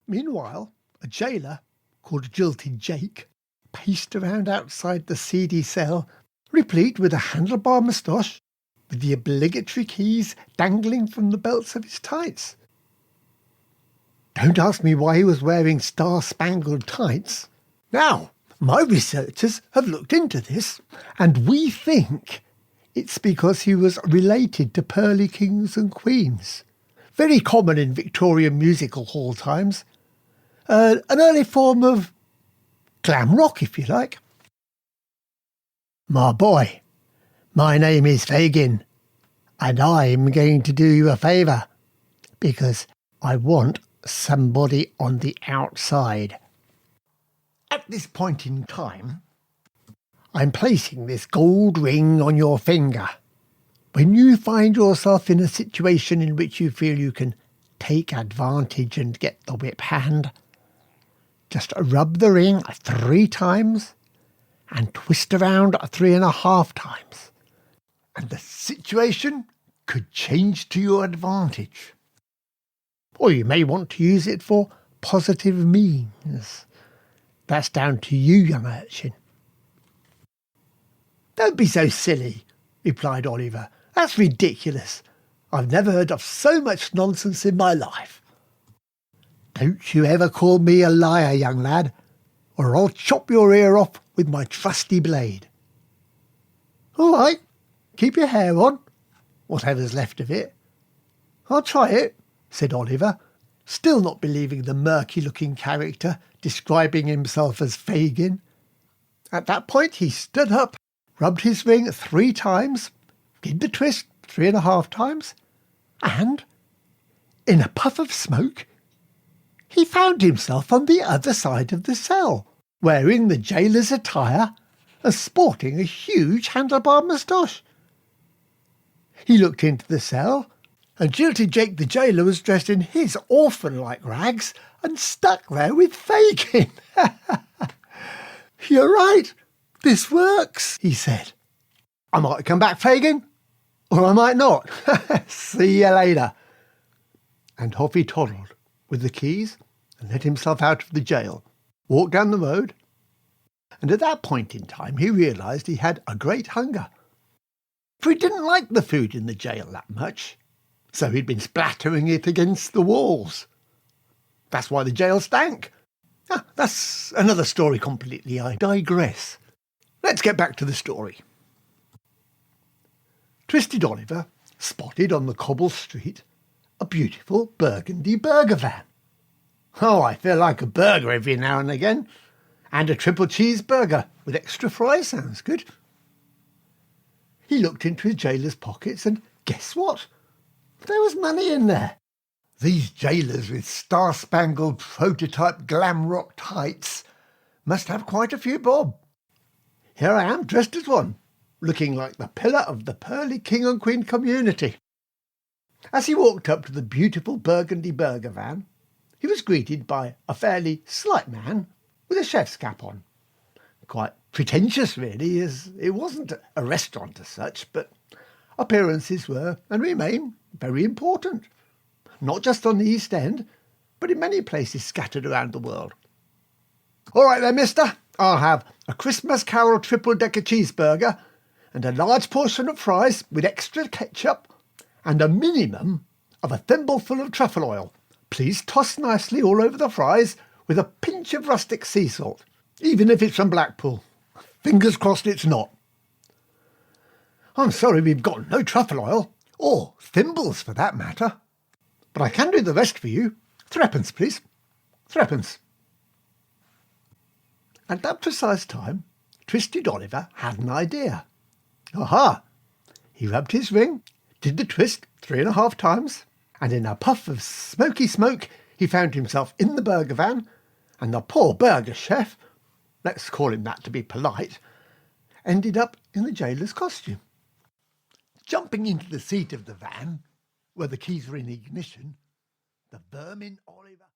Meanwhile, a jailer called Jilted Jake paced around outside the seedy cell, replete with a handlebar moustache, with the obligatory keys dangling from the belts of his tights. Don't ask me why he was wearing star-spangled tights. Now, my researchers have looked into this, and we think it's because he was related to pearly kings and queens. Very common in Victorian musical hall times. An early form of glam rock, if you like. My boy, my name is Fagin, and I'm going to do you a favour, because I want somebody on the outside. At this point in time, I'm placing this gold ring on your finger. When you find yourself in a situation in which you feel you can take advantage and get the whip hand, just rub the ring 3 times and twist around 3.5 times, and the situation could change to your advantage. Or you may want to use it for positive means. That's down to you, young urchin. Don't be so silly, replied Oliver. That's ridiculous. I've never heard of so much nonsense in my life. Don't you ever call me a liar, young lad, or I'll chop your ear off with my trusty blade. All right, keep your hair on, whatever's left of it. I'll try it, said Oliver, still not believing the murky-looking character describing himself as Fagin. At that point he stood up, rubbed his ring 3 times, did the twist 3.5 times, and, in a puff of smoke, he found himself on the other side of the cell, wearing the jailer's attire and sporting a huge handlebar moustache. He looked into the cell, and Jilted Jake the jailer was dressed in his orphan-like rags and stuck there with Fagin. You're right, this works, he said. I might come back, Fagin, or I might not. See you later. And off he toddled with the keys and let himself out of the jail, walked down the road, and at that point in time he realised he had a great hunger. For he didn't like the food in the jail that much, so he'd been splattering it against the walls. That's why the jail stank. That's another story completely. I digress. Let's get back to the story. Twisted Oliver spotted on the cobble street a beautiful burgundy burger van. Oh, I feel like a burger every now and again. And a triple cheeseburger with extra fries sounds good. He looked into his jailer's pockets and guess what? There was money in there. These jailers with star-spangled prototype glam rock tights must have quite a few bob. Here I am, dressed as one, looking like the pillar of the pearly king and queen community. As he walked up to the beautiful burgundy burger van, he was greeted by a fairly slight man with a chef's cap on. Quite pretentious, really, as it wasn't a restaurant as such, but appearances were and remain very important, not just on the East End, but in many places scattered around the world. All right then, mister, I'll have a Christmas Carol triple-decker cheeseburger and a large portion of fries with extra ketchup and a minimum of a thimbleful of truffle oil. Please toss nicely all over the fries with a pinch of rustic sea salt, even if it's from Blackpool. Fingers crossed it's not. I'm sorry we've got no truffle oil, or thimbles for that matter, but I can do the rest for you. 3pence, please. 3pence. At that precise time, Twisted Oliver had an idea. Aha! He rubbed his ring, did the twist 3.5 times, and in a puff of smoky smoke he found himself in the burger van, and the poor burger chef, let's call him that to be polite, ended up in the jailer's costume. Jumping into the seat of the van, where the keys were in ignition, the vermin Oliver...